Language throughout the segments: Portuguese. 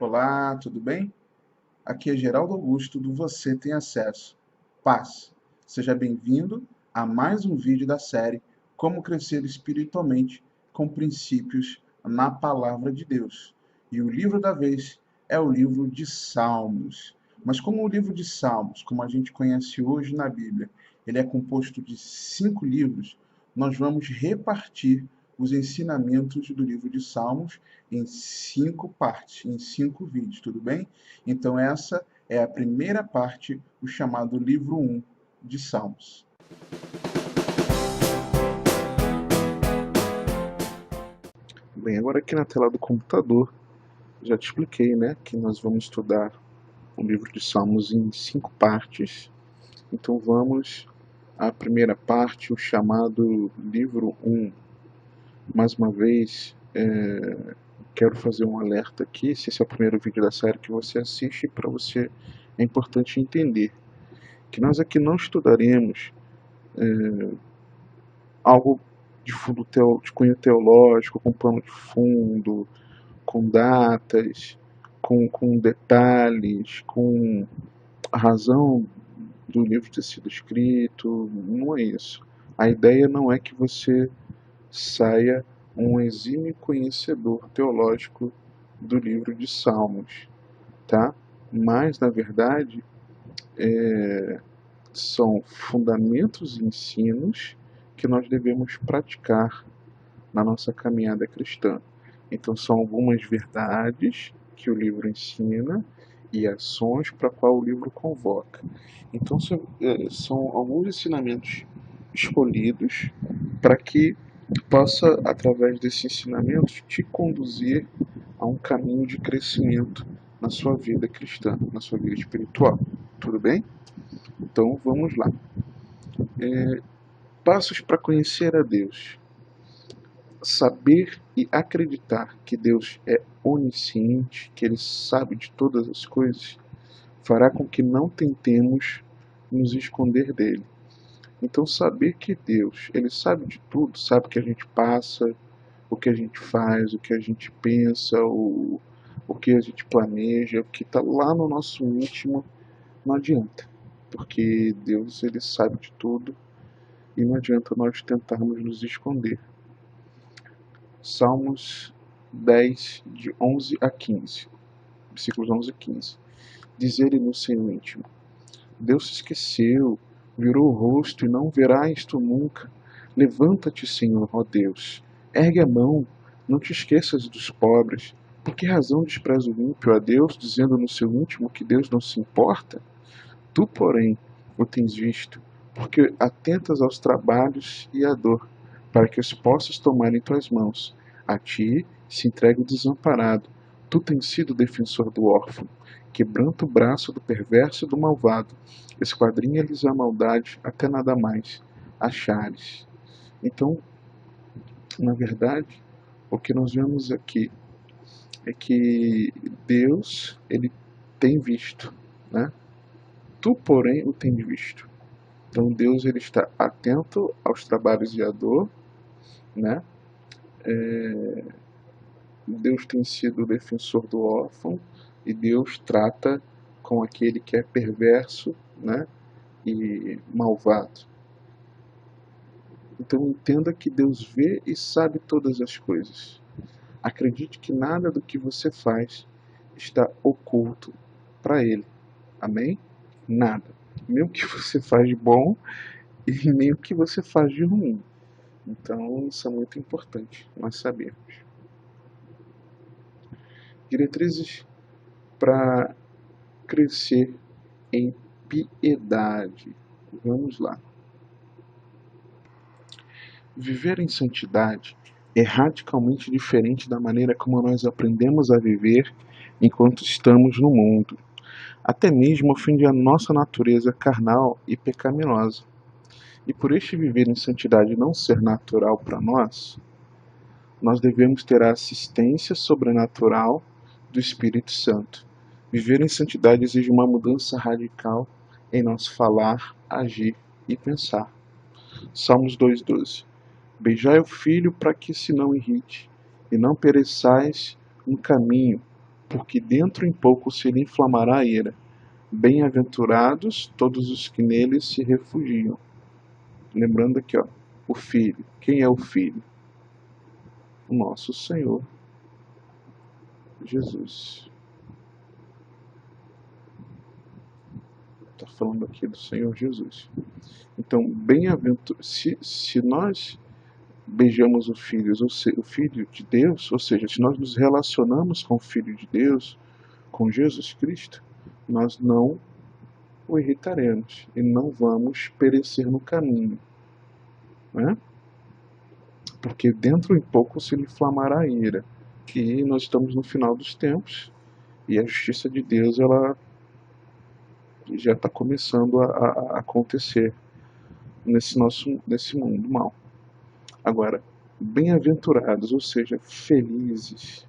Olá, tudo bem? Aqui é Geraldo Augusto do Você Tem Acesso. Paz. Seja bem-vindo a mais um vídeo da série Como Crescer Espiritualmente com Princípios na Palavra de Deus. E o livro da vez é o livro de Salmos. Mas como o livro de Salmos, como a gente conhece hoje na Bíblia, ele é composto de 5 livros, nós vamos repartir os ensinamentos do livro de Salmos em 5 partes, em 5 vídeos, tudo bem? Então essa é a primeira parte, o chamado livro 1 de Salmos. Bem, agora aqui na tela do computador, já te expliquei, né, que nós vamos estudar o livro de Salmos em 5 partes. Então vamos à primeira parte, o chamado livro 1. Mais uma vez, quero fazer um alerta aqui, se esse é o primeiro vídeo da série que você assiste, para você é importante entender que nós aqui não estudaremos algo de fundo de cunho teológico, com plano de fundo, com datas, com detalhes, com a razão do livro ter sido escrito. Não é isso. A ideia não é que você saia um exímio conhecedor teológico do livro de Salmos, tá? Mas, na verdade, são fundamentos e ensinos que nós devemos praticar na nossa caminhada cristã. Então são algumas verdades que o livro ensina e ações para qual o livro convoca. Então são alguns ensinamentos escolhidos para que possa, através desses ensinamentos, te conduzir a um caminho de crescimento na sua vida cristã, na sua vida espiritual. Tudo bem? Então vamos lá. Passos para conhecer a Deus. Saber e acreditar que Deus é onisciente, que Ele sabe de todas as coisas, fará com que não tentemos nos esconder dele. Então saber que Deus, Ele sabe de tudo, sabe o que a gente passa, o que a gente faz, o que a gente pensa, o que a gente planeja, o que está lá no nosso íntimo, não adianta. Porque Deus, Ele sabe de tudo e não adianta nós tentarmos nos esconder. Salmos 10, de 11 a 15, versículos 11 e 15. Diz ele no seu íntimo: Deus se esqueceu, virou o rosto e não verá isto nunca. Levanta-te, Senhor, ó Deus, ergue a mão, não te esqueças dos pobres. Por que razão despreza o ímpio a Deus, dizendo no seu íntimo que Deus não se importa? Tu, porém, o tens visto, porque atentas aos trabalhos e à dor, para que os possas tomar em tuas mãos. A ti se entrega o desamparado. Tu tens sido defensor do órfão. Quebranta o braço do perverso e do malvado. Esquadrinha-lhes a maldade até nada mais achares. Então, na verdade, o que nós vemos aqui é que Deus, ele tem visto, né? Tu, porém, o tens visto. Então Deus, ele está atento aos trabalhos de dor, né? Deus tem sido o defensor do órfão e Deus trata com aquele que é perverso, né? E malvado. Então entenda que Deus vê e sabe todas as coisas. Acredite que nada do que você faz está oculto para Ele. Amém? Nada. Nem o que você faz de bom e nem o que você faz de ruim. Então, isso é muito importante nós sabermos. Diretrizes para crescer em piedade. Vamos lá. Viver em santidade é radicalmente diferente da maneira como nós aprendemos a viver enquanto estamos no mundo. Até mesmo ofende a nossa natureza carnal e pecaminosa. E por este viver em santidade não ser natural para nós devemos ter a assistência sobrenatural do Espírito Santo. Viver em santidade exige uma mudança radical em nosso falar, agir e pensar. Salmos 2:12. Beijai o filho para que se não irrite, e não pereçais no caminho, porque dentro em pouco se lhe inflamará a ira. Bem-aventurados todos os que nele se refugiam. Lembrando aqui, ó, o Filho. Quem é o Filho? O nosso Senhor Jesus. Está falando aqui do Senhor Jesus. Então, se nós beijamos o Filho, o Filho de Deus, ou seja, se nós nos relacionamos com o Filho de Deus, com Jesus Cristo, nós não o irritaremos e não vamos perecer no caminho, né? Porque dentro em pouco se lhe inflamará a ira. E nós estamos no final dos tempos e a justiça de Deus ela já está começando a acontecer nesse mundo mal. Agora, bem-aventurados, ou seja, felizes,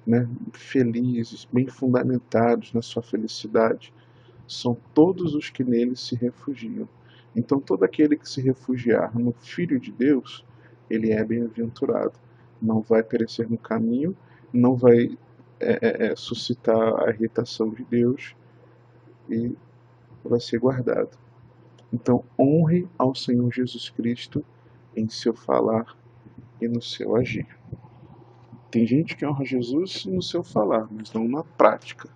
né? Felizes, bem fundamentados na sua felicidade, são todos os que nele se refugiam. Então, todo aquele que se refugiar no Filho de Deus, ele é bem-aventurado. Não vai perecer no caminho, não vai suscitar a irritação de Deus e vai ser guardado. Então, honre ao Senhor Jesus Cristo em seu falar e no seu agir. Tem gente que honra Jesus no seu falar, mas não na prática.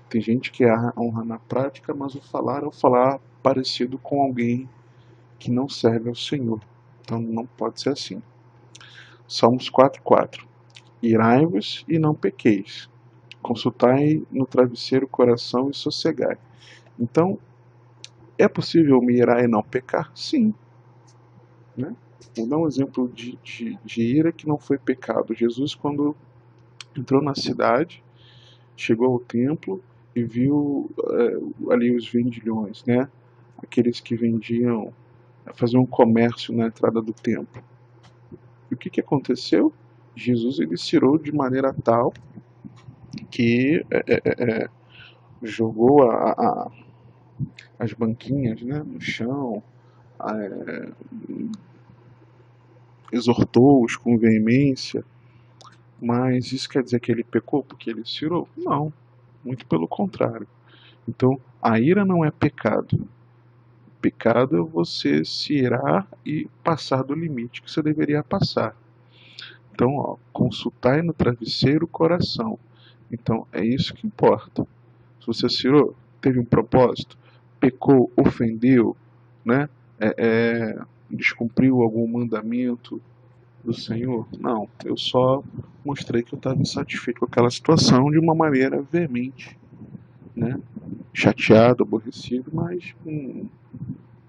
Tem gente que honra na prática, mas o falar é o falar parecido com alguém que não serve ao Senhor. Então não pode ser assim. Salmos 4:4. Irai-vos e não pequeis. Consultai no travesseiro o coração e sossegai. Então, é possível me irar e não pecar? Sim. Né? Vou dar um exemplo de ira que não foi pecado. Jesus, quando entrou na cidade, chegou ao templo e viu ali os vendilhões, né? Aqueles que vendiam, faziam um comércio na entrada do templo. E o que aconteceu? Jesus ele se irou de maneira tal que jogou as banquinhas, né, no chão, exortou-os com veemência. Mas isso quer dizer que ele pecou porque ele se irou? Não, muito pelo contrário. Então, a ira não é pecado. Pecado é você se irar e passar do limite que você deveria passar. Então, ó, consultai no travesseiro o coração. Então, é isso que importa. Se você se irou, teve um propósito, pecou, ofendeu, né? Descumpriu algum mandamento do Senhor? Não, eu só mostrei que eu estava insatisfeito com aquela situação de uma maneira veemente, né? Chateado, aborrecido, mas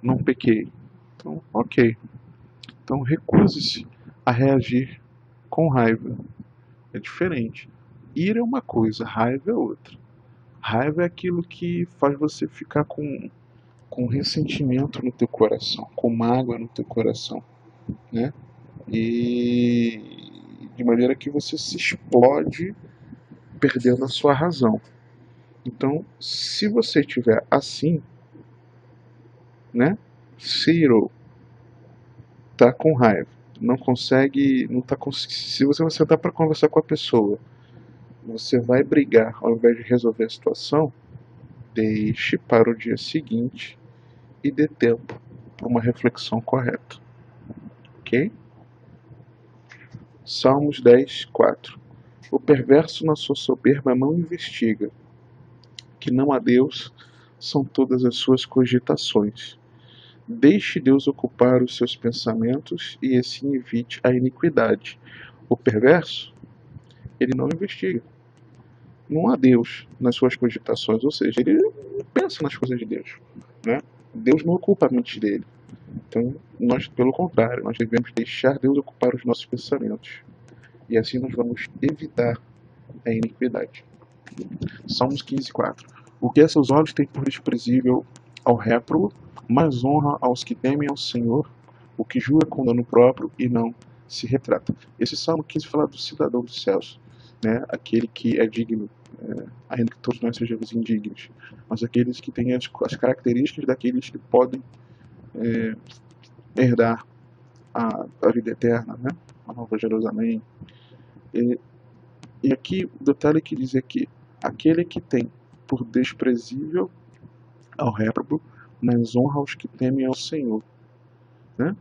não pequei. Então, ok. Então, recuse-se a reagir com raiva. É diferente. Ira é uma coisa, raiva é outra. Raiva é aquilo que faz você ficar com ressentimento no teu coração, com mágoa no teu coração, né? E de maneira que você se explode perdendo a sua razão. Então, se você estiver assim, né? Se irou, tá com raiva, não consegue, não tá se você vai sentar para conversar com a pessoa, você vai brigar ao invés de resolver a situação, deixe para o dia seguinte e dê tempo para uma reflexão correta. Ok? Salmos 10:4. O perverso na sua soberba não investiga, que não há Deus são todas as suas cogitações. Deixe Deus ocupar os seus pensamentos e assim evite a iniquidade. O perverso, ele não investiga. Não há Deus nas suas cogitações, ou seja, ele não pensa nas coisas de Deus, né? Deus não ocupa a mente dele. Então, nós, pelo contrário, nós devemos deixar Deus ocupar os nossos pensamentos. E assim nós vamos evitar a iniquidade. Salmos 15:4. O que a seus olhos têm por desprezível ao réprobo, mais honra aos que temem ao Senhor, o que julga com dano próprio e não se retrata. Esse Salmo 15 fala do cidadão dos céus, né? Aquele que é digno, ainda que todos nós sejamos indignos, mas aqueles que têm as características daqueles que podem herdar a vida eterna, né? A Nova Jerusalém. E aqui o detalhe que diz aqui, aquele que tem por desprezível ao réprobo, mas honra aos que temem ao Senhor. Né?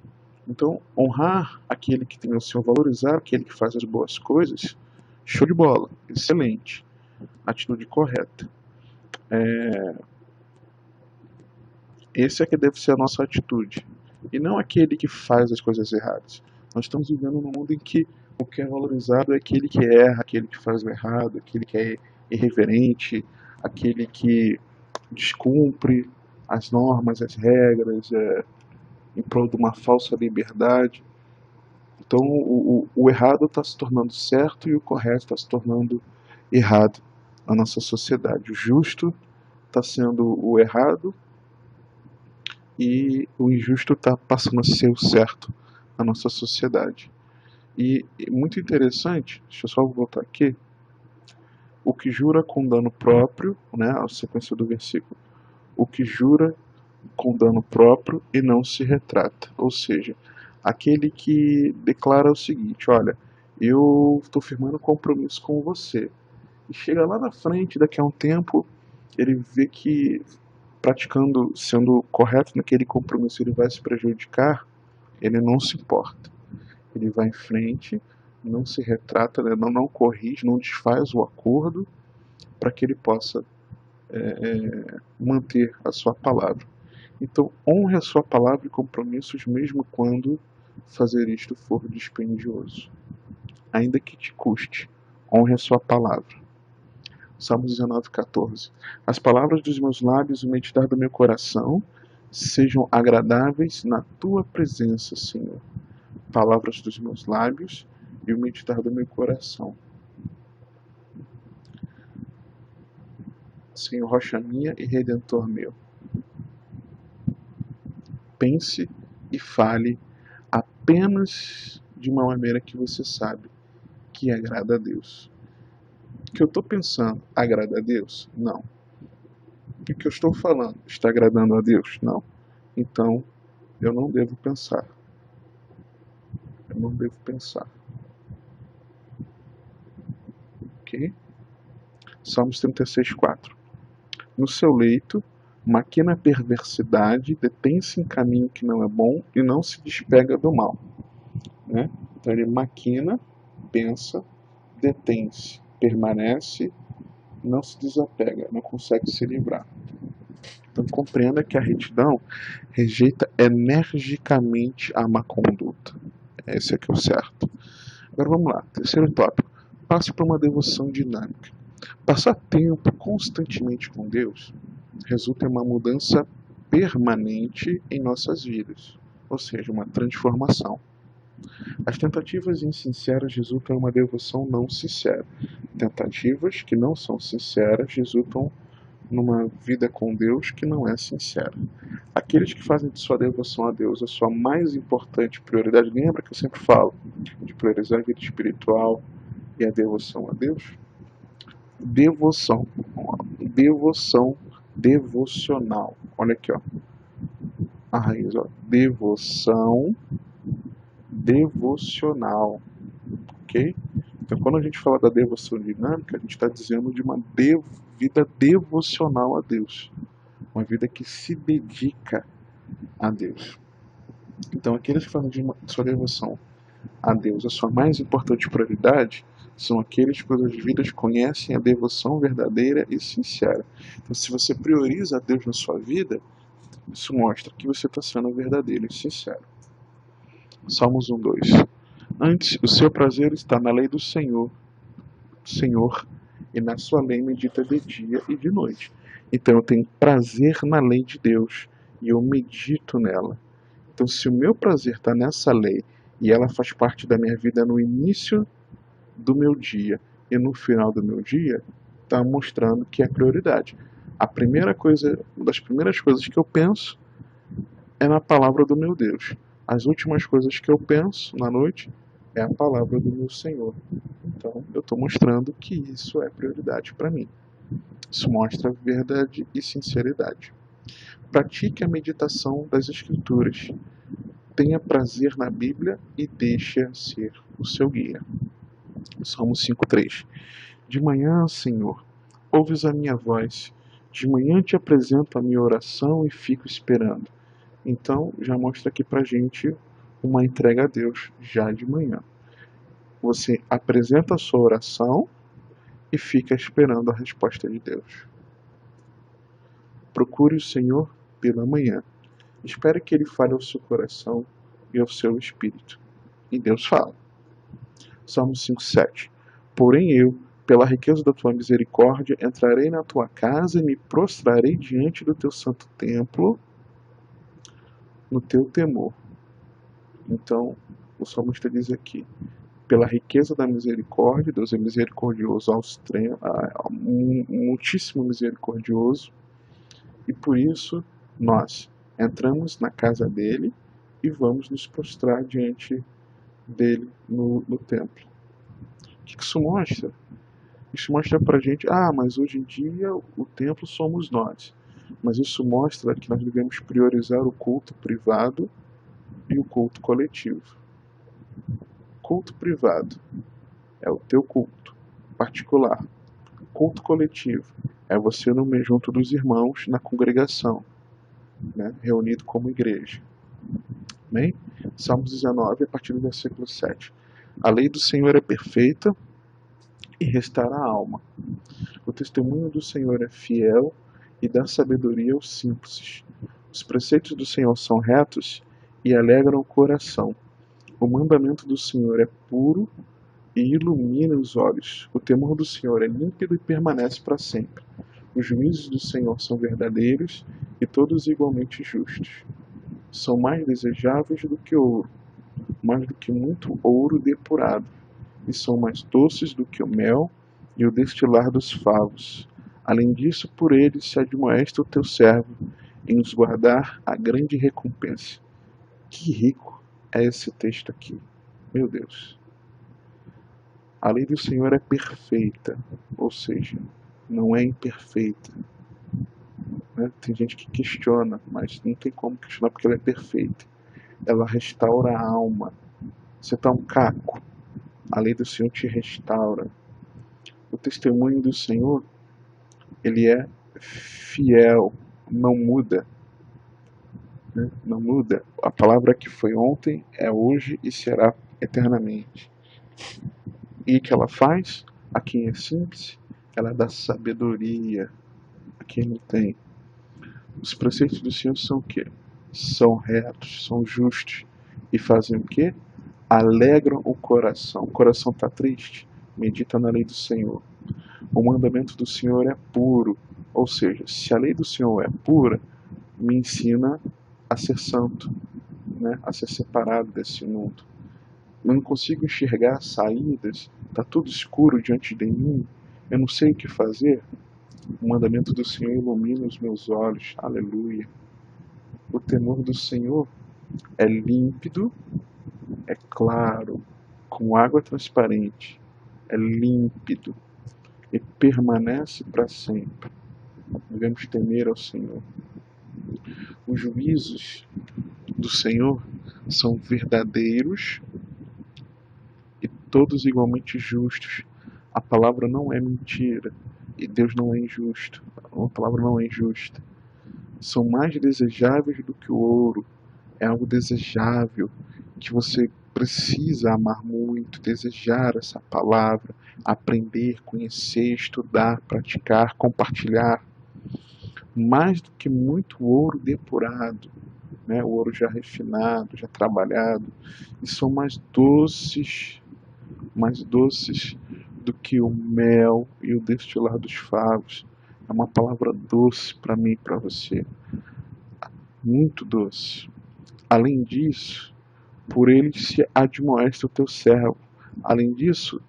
Então, honrar aquele que tem o Senhor, valorizar aquele que faz as boas coisas, show de bola, excelente, atitude correta. Esse é que deve ser a nossa atitude, e não aquele que faz as coisas erradas. Nós estamos vivendo num mundo em que o que é valorizado é aquele que erra, aquele que faz o errado, aquele que é irreverente, aquele que descumpre as normas, as regras, em prol de uma falsa liberdade. Então o errado está se tornando certo e o correto está se tornando errado na nossa sociedade. O justo está sendo o errado e o injusto está passando a ser o certo na nossa sociedade. E muito interessante, deixa eu só voltar aqui, o que jura com dano próprio, né, a sequência do versículo, o que jura com dano próprio e não se retrata. Ou seja, aquele que declara o seguinte: olha, eu estou firmando compromisso com você. E chega lá na frente, daqui a um tempo, ele vê que praticando, sendo correto naquele compromisso, ele vai se prejudicar, ele não se importa. Ele vai em frente, não se retrata, né, não corrige, não desfaz o acordo para que ele possa manter a sua palavra. Então, honre a sua palavra e compromissos, mesmo quando fazer isto for dispendioso. Ainda que te custe, honre a sua palavra. Salmo 19:14. As palavras dos meus lábios e o meditar do meu coração sejam agradáveis na tua presença, Senhor. Palavras dos meus lábios e o meditar do meu coração. Senhor, rocha minha e redentor meu. Pense e fale apenas de uma maneira que você sabe que agrada a Deus. O que eu estou pensando agrada a Deus? Não. O que eu estou falando está agradando a Deus? Não. Então, eu não devo pensar. Eu não devo pensar. Ok? Salmos 36:4. No seu leito, maquina a perversidade, detém-se em caminho que não é bom e não se despega do mal. Né? Então ele maquina, pensa, detém-se, permanece, não se desapega, não consegue se livrar. Então compreenda que a retidão rejeita energicamente a má conduta. Esse aqui é o certo. Agora vamos lá, terceiro tópico. Passe para uma devoção dinâmica. Passar tempo constantemente com Deus resulta em uma mudança permanente em nossas vidas, ou seja, uma transformação. As tentativas insinceras resultam em uma devoção não sincera. Tentativas que não são sinceras resultam numa vida com Deus que não é sincera. Aqueles que fazem de sua devoção a Deus a sua mais importante prioridade, lembra que eu sempre falo de priorizar a vida espiritual e a devoção a Deus? Devoção, devocional. Olha aqui, ó. A raiz, ó. Devoção devocional, ok? Então, quando a gente fala da devoção dinâmica, a gente está dizendo de uma vida devocional a Deus, uma vida que se dedica a Deus. Então, aqueles que fazem de sua devoção a Deus a sua mais importante prioridade são aqueles cujas vidas conhecem a devoção verdadeira e sincera. Então, se você prioriza a Deus na sua vida, isso mostra que você está sendo verdadeiro e sincero. Salmos 1:2. Antes, o seu prazer está na lei do Senhor, e na sua lei medita de dia e de noite. Então eu tenho prazer na lei de Deus e eu medito nela. Então, se o meu prazer está nessa lei e ela faz parte da minha vida no início do meu dia e no final do meu dia, está mostrando que é prioridade. Uma das primeiras coisas que eu penso é na palavra do meu Deus. As últimas coisas que eu penso na noite é a palavra do meu Senhor. Então, eu estou mostrando que isso é prioridade para mim. Isso mostra verdade e sinceridade. Pratique a meditação das Escrituras. Tenha prazer na Bíblia e deixe-a ser o seu guia. Salmo 5:3. De manhã, Senhor, ouves a minha voz. De manhã te apresento a minha oração e fico esperando. Então, já mostra aqui pra gente uma entrega a Deus já de manhã. Você apresenta a sua oração e fica esperando a resposta de Deus. Procure o Senhor pela manhã. Espere que Ele fale ao seu coração e ao seu espírito. E Deus fala. Salmo 5:7. Porém eu, pela riqueza da tua misericórdia, entrarei na tua casa e me prostrarei diante do teu santo templo, no teu temor. Então, o salmista diz aqui, pela riqueza da misericórdia, Deus é misericordioso ao extremo, muitíssimo misericordioso, e por isso nós entramos na casa dele e vamos nos prostrar diante dele no templo. O que isso mostra? Isso mostra pra gente, mas hoje em dia o templo somos nós. Mas isso mostra que nós devemos priorizar o culto privado e o culto coletivo. Culto privado é o teu culto particular. Culto coletivo é você no meio junto dos irmãos na congregação, né, reunido como igreja. Amém? Salmos 19, a partir do versículo 7. A lei do Senhor é perfeita e restaura a alma. O testemunho do Senhor é fiel e dá sabedoria aos simples. Os preceitos do Senhor são retos e alegram o coração. O mandamento do Senhor é puro e ilumina os olhos. O temor do Senhor é límpido e permanece para sempre. Os juízos do Senhor são verdadeiros e todos igualmente justos. São mais desejáveis do que ouro, mais do que muito ouro depurado, e são mais doces do que o mel e o destilar dos favos. Além disso, por eles se admoesta o teu servo, em nos guardar a grande recompensa. Que rico é esse texto aqui, meu Deus. A lei do Senhor é perfeita, ou seja, não é imperfeita. Né? Tem gente que questiona, mas não tem como questionar porque ela é perfeita. Ela restaura a alma. Você está um caco, a lei do Senhor te restaura. O testemunho do Senhor, ele é fiel, não muda. Né? Não muda. A palavra que foi ontem é hoje e será eternamente. E o que ela faz? A quem é simples, ela dá sabedoria a quem não tem. Os preceitos do Senhor são o quê? São retos, são justos. E fazem o quê? Alegram o coração. O coração está triste? Medita na lei do Senhor. O mandamento do Senhor é puro. Ou seja, se a lei do Senhor é pura, me ensina a ser santo, né? A ser separado desse mundo. Eu não consigo enxergar saídas, está tudo escuro diante de mim, eu não sei o que fazer. O mandamento do Senhor ilumina os meus olhos, aleluia. O temor do Senhor é límpido, é claro, com água transparente, é límpido e permanece para sempre. Devemos temer ao Senhor. Os juízos do Senhor são verdadeiros e todos igualmente justos. A palavra não é mentira e Deus não é injusto. A palavra não é injusta. São mais desejáveis do que o ouro. É algo desejável que você precisa amar muito, desejar essa palavra, aprender, conhecer, estudar, praticar, compartilhar. Mais do que muito ouro depurado, né? O ouro já refinado, já trabalhado, e são mais doces do que o mel e o destilar dos favos. É uma palavra doce para mim e para você, muito doce. Além disso, por ele se admoesta o teu servo. Além disso,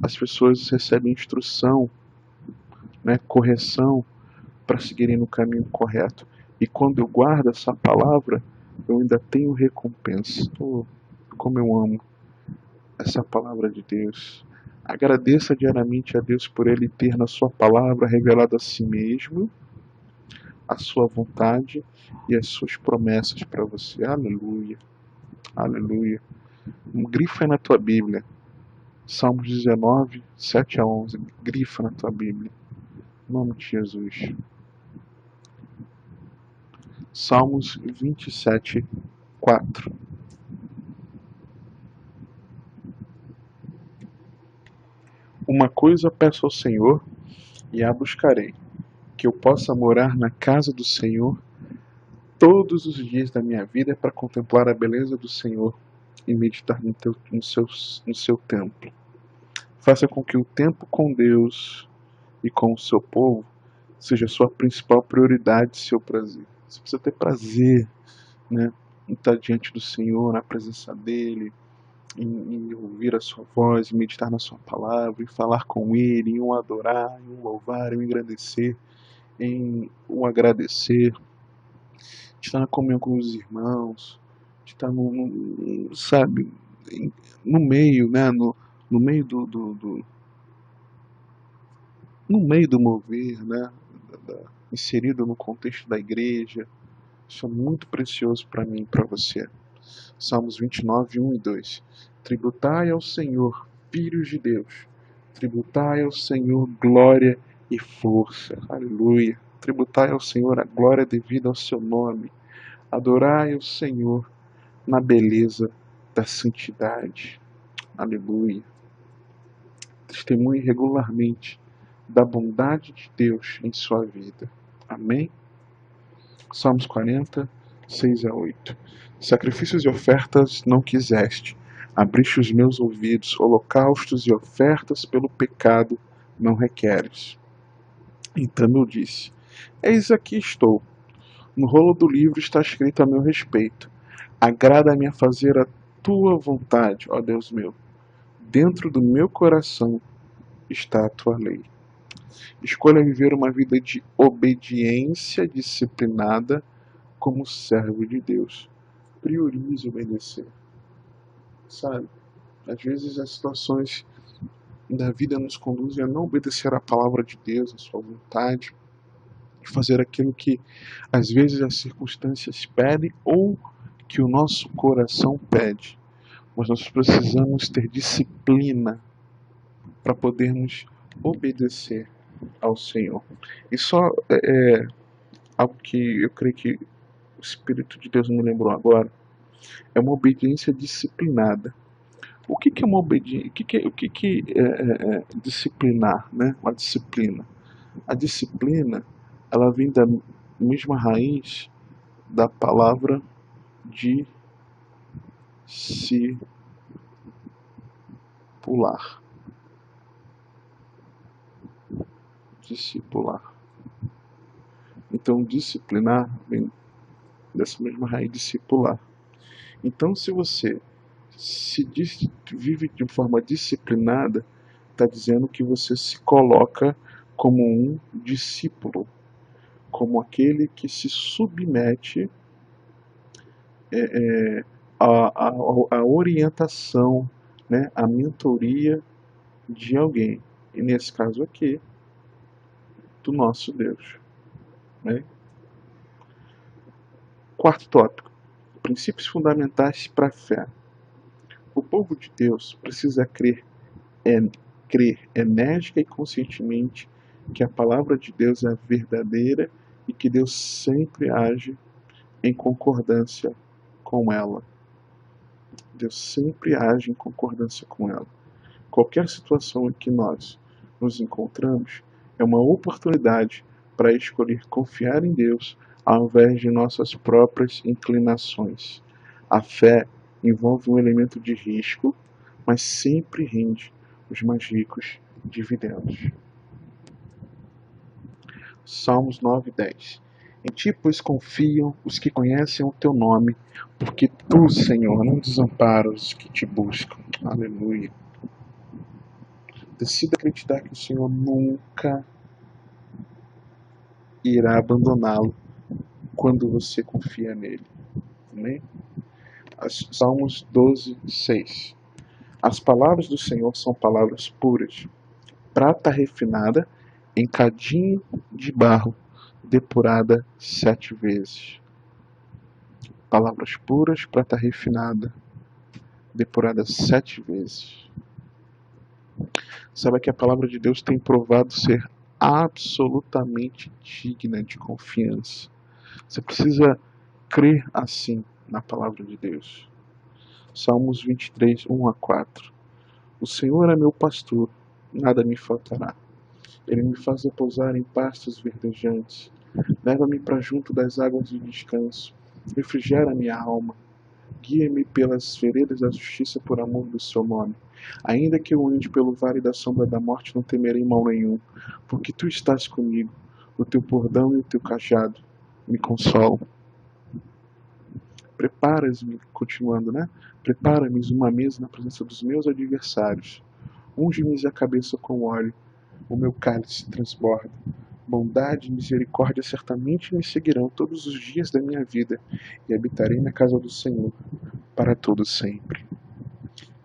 as pessoas recebem instrução, né, correção, para seguirem no caminho correto. E quando eu guardo essa palavra, eu ainda tenho recompensa. Oh, como eu amo essa palavra de Deus. Agradeça diariamente a Deus por Ele ter na sua palavra revelado a si mesmo, a sua vontade e as suas promessas para você. Aleluia. Aleluia. Um grifo é na tua Bíblia. Salmos 19, 7 a 11. Grifa na tua Bíblia. Em nome de Jesus. Salmos 27, 4. Uma coisa peço ao Senhor e a buscarei, que eu possa morar na casa do Senhor todos os dias da minha vida para contemplar a beleza do Senhor e meditar no seu templo. Faça com que o tempo com Deus e com o seu povo seja a sua principal prioridade e seu prazer. Você precisa ter prazer, né, em estar diante do Senhor, na presença dEle, em ouvir a sua voz, em meditar na sua palavra, em falar com Ele, em o adorar, em o louvar, em o engrandecer, em o agradecer, de estar na comunhão com os irmãos, de estar sabe, no meio, né, no meio no meio do mover, né, inserido no contexto da igreja. Isso é muito precioso para mim e para você. Salmos 29, 1 e 2. Tributai ao Senhor, filhos de Deus. Tributai ao Senhor glória e força. Aleluia. Tributai ao Senhor a glória devida ao seu nome. Adorai ao Senhor na beleza da santidade. Aleluia. Testemunhe regularmente da bondade de Deus em sua vida. Amém? Salmos 40, 6 a 8. Sacrifícios e ofertas não quiseste, abriste os meus ouvidos, holocaustos e ofertas pelo pecado não requeres. Então eu disse, eis aqui estou, no rolo do livro está escrito a meu respeito, agrada-me a fazer a tua vontade, ó Deus meu, dentro do meu coração está a tua lei. Escolha viver uma vida de obediência disciplinada como servo de Deus. Priorize obedecer. Sabe? Às vezes as situações da vida nos conduzem a não obedecer à palavra de Deus, à sua vontade, e fazer aquilo que às vezes as circunstâncias pedem ou que o nosso coração pede. Mas nós precisamos ter disciplina para podermos obedecer ao Senhor. E só algo que eu creio que o Espírito de Deus me lembrou agora, é uma obediência disciplinada. O que é uma obediência? O que é disciplinar, né? Uma disciplina. A disciplina, ela vem da mesma raiz da palavra discipular. Discipular. Então, disciplinar vem dessa mesma raiz discipular. Então, se você vive de forma disciplinada, está dizendo que você se coloca como um discípulo, como aquele que se submete à orientação, né, à mentoria de alguém. E nesse caso aqui, do nosso Deus. Né? Quarto tópico. Princípios fundamentais para a fé. O povo de Deus precisa crer enérgica e conscientemente que a palavra de Deus é verdadeira e que Deus sempre age em concordância com ela. Deus sempre age em concordância com ela. Qualquer situação em que nós nos encontramos é uma oportunidade para escolher confiar em Deus ao invés de nossas próprias inclinações. A fé envolve um elemento de risco, mas sempre rende os mais ricos dividendos. Salmos 9, 10. Em ti, pois, confiam os que conhecem o teu nome, porque tu, Senhor, não desamparas os que te buscam. Aleluia. Decida acreditar que o Senhor nunca irá abandoná-lo quando você confia nele. Amém? Salmos 12, 6. As palavras do Senhor são palavras puras, prata refinada em cadinho de barro, depurada 7 vezes. Palavras puras, prata refinada, depurada 7 vezes. Saiba que a palavra de Deus tem provado ser absolutamente digna de confiança. Você precisa crer assim na palavra de Deus. Salmos 23, 1 a 4. O Senhor é meu pastor, nada me faltará. Ele me faz repousar em pastos verdejantes. Leva-me para junto das águas de descanso. Refrigera minha alma. Guia-me pelas veredas da justiça por amor do seu nome. Ainda que eu ande pelo vale da sombra da morte, não temerei mal nenhum, porque tu estás comigo. O teu bordão e o teu cajado me consolam. Preparas-me, continuando, né? Prepara-me uma mesa na presença dos meus adversários. Unge-me a cabeça com óleo, o meu cálice transborda. Bondade e misericórdia certamente me seguirão todos os dias da minha vida, e habitarei na casa do Senhor para todo sempre.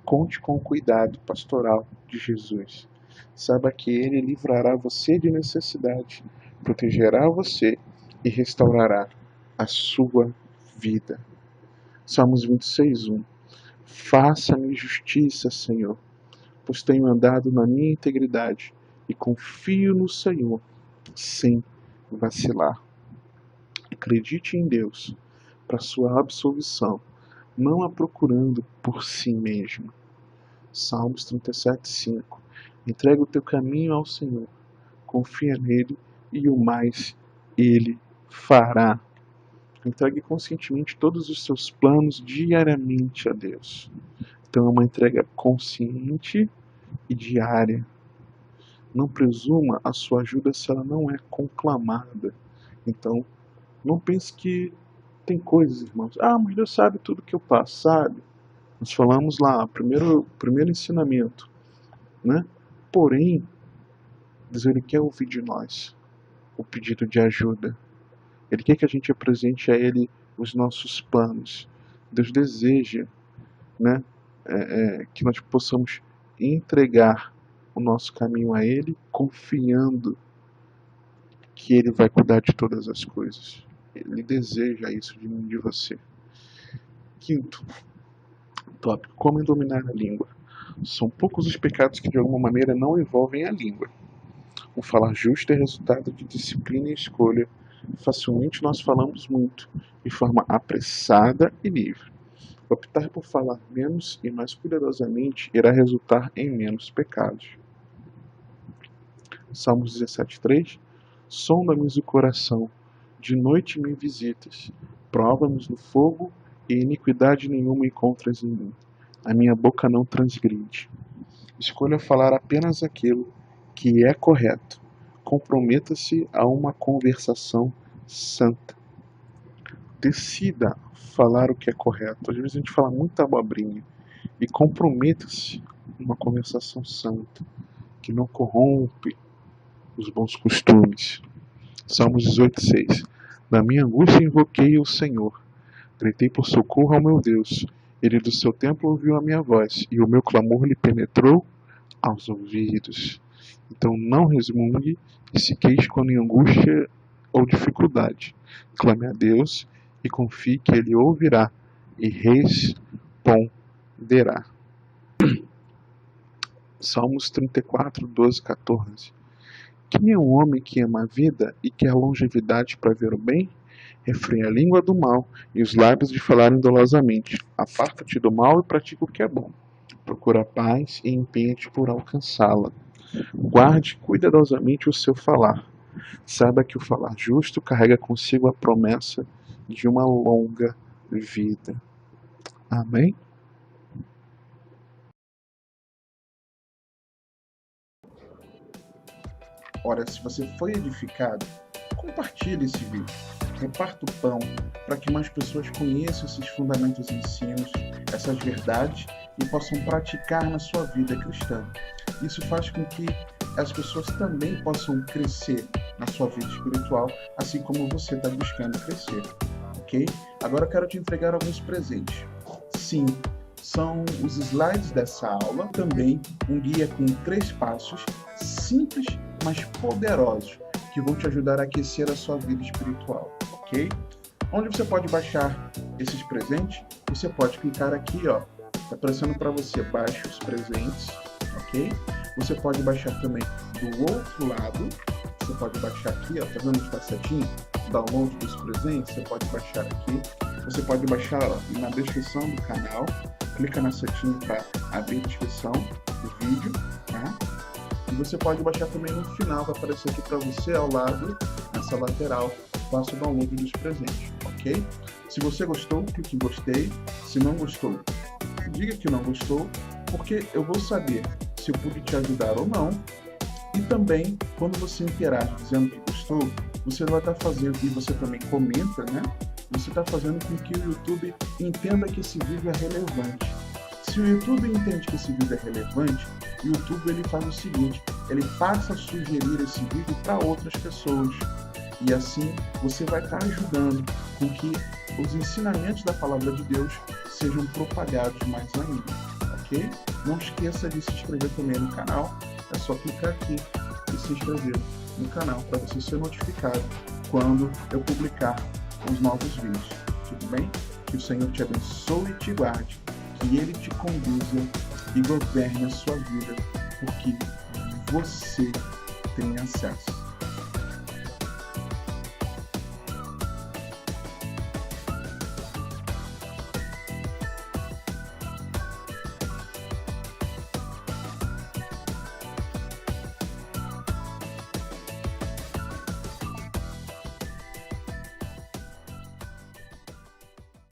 Conte com o cuidado pastoral de Jesus. Saiba que Ele livrará você de necessidade, protegerá você e restaurará a sua vida. Salmos 26, 1. Faça-me justiça, Senhor, pois tenho andado na minha integridade e confio no Senhor sem vacilar. Acredite em Deus para sua absolvição, não a procurando por si mesmo. Salmos 37, 5. Entrega o teu caminho ao Senhor, confia nele e o mais ele fará. Entregue conscientemente todos os seus planos diariamente a Deus. Então é uma entrega consciente e diária. Não presuma a sua ajuda se ela não é conclamada. Então, não pense que tem coisas, irmãos. Mas Deus sabe tudo que eu passo, sabe? Nós falamos lá, primeiro ensinamento, né? Porém, Deus ele quer ouvir de nós o pedido de ajuda. Ele quer que a gente apresente a Ele os nossos planos. Deus deseja, né, que nós possamos entregar o nosso caminho a Ele, confiando que Ele vai cuidar de todas as coisas. Ele deseja isso de mim e de você. Quinto tópico: como dominar a língua. São poucos os pecados que de alguma maneira não envolvem a língua. O falar justo é resultado de disciplina e escolha. Facilmente nós falamos muito, de forma apressada e livre. Optar por falar menos e mais cuidadosamente irá resultar em menos pecados. Salmos 17:3. Sonda-me o coração, de noite me visitas, prova-me no fogo e iniquidade nenhuma encontras em mim. A minha boca não transgride. Escolha falar apenas aquilo que é correto. Comprometa-se a uma conversação santa. Decida falar o que é correto. Às vezes a gente fala muita abobrinha. E comprometa-se a uma conversação santa, que não corrompe os bons costumes. Salmos 18:6. Na minha angústia invoquei o Senhor. Gritei por socorro ao meu Deus. Ele do seu templo ouviu a minha voz, e o meu clamor lhe penetrou aos ouvidos. Então não resmungue e se queixe quando em angústia ou dificuldade. Clame a Deus e confie que Ele ouvirá e responderá. Salmos 34, 12, 14. Quem é o homem que ama a vida e quer longevidade para ver o bem? Refreia a língua do mal e os lábios de falar indolosamente. Aparta-te do mal e pratica o que é bom. Procura a paz e empenha-te por alcançá-la. Guarde cuidadosamente o seu falar. Saiba que o falar justo carrega consigo a promessa de uma longa vida. Amém? Ora, se você foi edificado, compartilhe esse vídeo. Reparta o pão para que mais pessoas conheçam esses fundamentos e ensinos, essas verdades e possam praticar na sua vida cristã. Isso faz com que as pessoas também possam crescer na sua vida espiritual, assim como você está buscando crescer, ok? Agora eu quero te entregar alguns presentes. Sim, são os slides dessa aula, também um guia com 3 passos simples, mas poderosos, que vão te ajudar a aquecer a sua vida espiritual, ok? Onde você pode baixar esses presentes? Você pode clicar aqui, ó, tá aparecendo para você, baixe os presentes, ok? Você pode baixar também do outro lado. Você pode baixar aqui, ó, tá vendo onde está setinho? Download dos presentes, você pode baixar aqui. Você pode baixar na descrição do canal. Clica na setinha para abrir a descrição do vídeo, tá? E você pode baixar também no final, vai aparecer aqui para você ao lado, nessa lateral, faça o download dos presentes, ok? Se você gostou, clique em gostei. Se não gostou, diga que não gostou, porque eu vou saber se eu pude te ajudar ou não. E também, quando você interage dizendo que gostou, você vai estar fazendo, e você também comenta, né? Você está fazendo com que o YouTube entenda que esse vídeo é relevante. Se o YouTube entende que esse vídeo é relevante, o YouTube ele faz o seguinte, ele passa a sugerir esse vídeo para outras pessoas. E assim você vai estar ajudando com que os ensinamentos da Palavra de Deus sejam propagados mais ainda, ok? Não esqueça de se inscrever também no canal, é só clicar aqui e se inscrever no canal para você ser notificado quando eu publicar os novos vídeos, tudo bem? Que o Senhor te abençoe e te guarde, que Ele te conduza e governe a sua vida, porque você tem acesso.